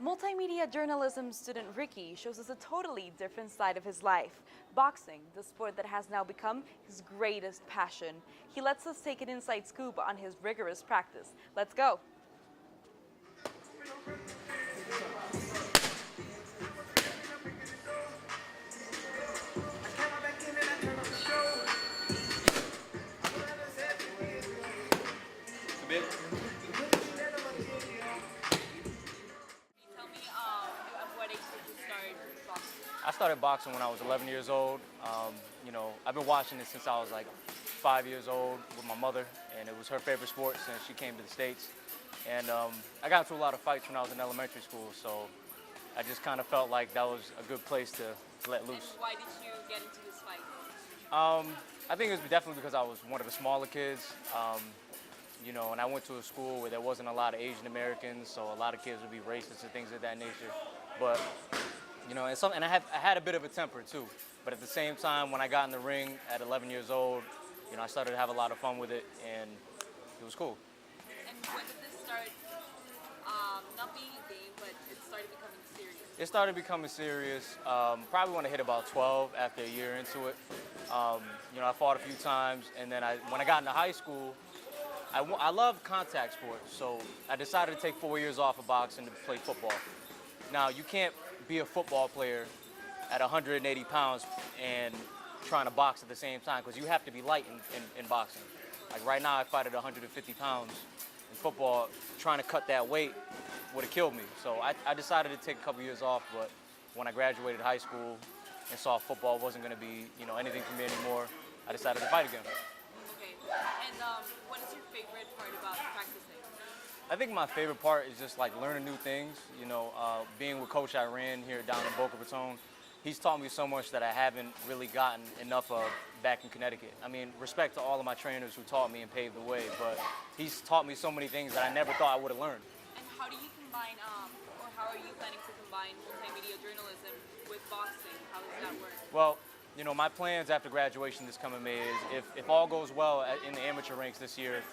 Multimedia journalism student Rikki shows us a totally different side of his life. Boxing, the sport that has now become his greatest passion. He lets us take an inside scoop on his rigorous practice. Let's go. What age did you start boxing? I started boxing when I was 11 years old. I've been watching it since I was like 5 years old with my mother, and it was her favorite sport since she came to the States. And I got into a lot of fights when I was in elementary school, so I just kind of felt like that was a good place to let loose. And why did you get into this fight? I think it was definitely because I was one of the smaller kids. And I went to a school where there wasn't a lot of Asian Americans, so a lot of kids would be racist and things of that nature. But, and I had a bit of a temper too. But at the same time, when I got in the ring at 11 years old, I started to have a lot of fun with it, and it was cool. And when did this start, not being a game, but it started becoming serious? It started becoming serious probably when I hit about 12, after a year into it. I fought a few times, and then when I got into high school, I love contact sports, so I decided to take 4 years off of boxing to play football. Now, you can't be a football player at 180 pounds and trying to box at the same time, because you have to be light in boxing. Like right now, I fight at 150 pounds. In football, trying to cut that weight would have killed me. So I decided to take a couple years off, but when I graduated high school and saw football wasn't going to be anything for me anymore, I decided to fight again. Okay. And what is your favorite part about practicing? I think my favorite part is just like learning new things. Being with Coach Iran here down in Boca Raton, he's taught me so much that I haven't really gotten enough of back in Connecticut. I mean, respect to all of my trainers who taught me and paved the way, but he's taught me so many things that I never thought I would have learned. And how do you combine, or how are you planning to combine multimedia journalism with boxing? How does that work? Well, my plans after graduation this coming May is if all goes well in the amateur ranks this year,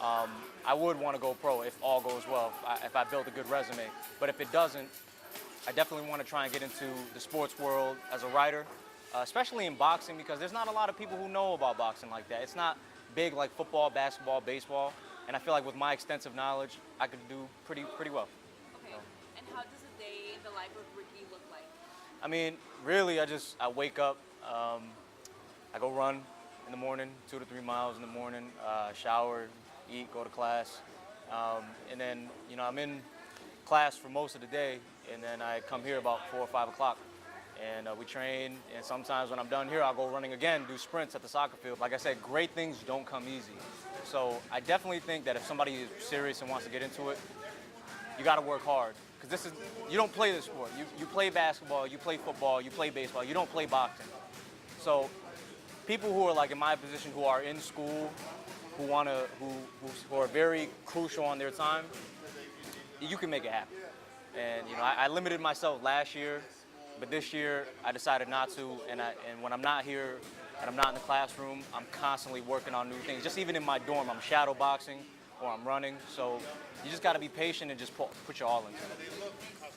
I would want to go pro if all goes well, if I built a good resume. But if it doesn't, I definitely want to try and get into the sports world as a writer, especially in boxing, because there's not a lot of people who know about boxing like that. It's not big like football, basketball, baseball, and I feel like with my extensive knowledge, I could do pretty well. Okay, and how does a day in the life of Rikki look like? I mean, really, I wake up, I go run in the morning, 2 to 3 miles in the morning, shower, eat, go to class, and then, I'm in class for most of the day, and then I come here about 4 or 5 o'clock, and we train, and sometimes when I'm done here, I'll go running again, do sprints at the soccer field. Like I said, great things don't come easy. So I definitely think that if somebody is serious and wants to get into it, you gotta work hard. Because you don't play this sport. You play basketball, you play football, you play baseball, you don't play boxing. So people who are like in my position, who are in school, who are very crucial on their time, you can make it happen. And I limited myself last year, but this year I decided not to. And when I'm not here and I'm not in the classroom, I'm constantly working on new things. Just even in my dorm, I'm shadow boxing or I'm running. So you just got to be patient and just put your all into it.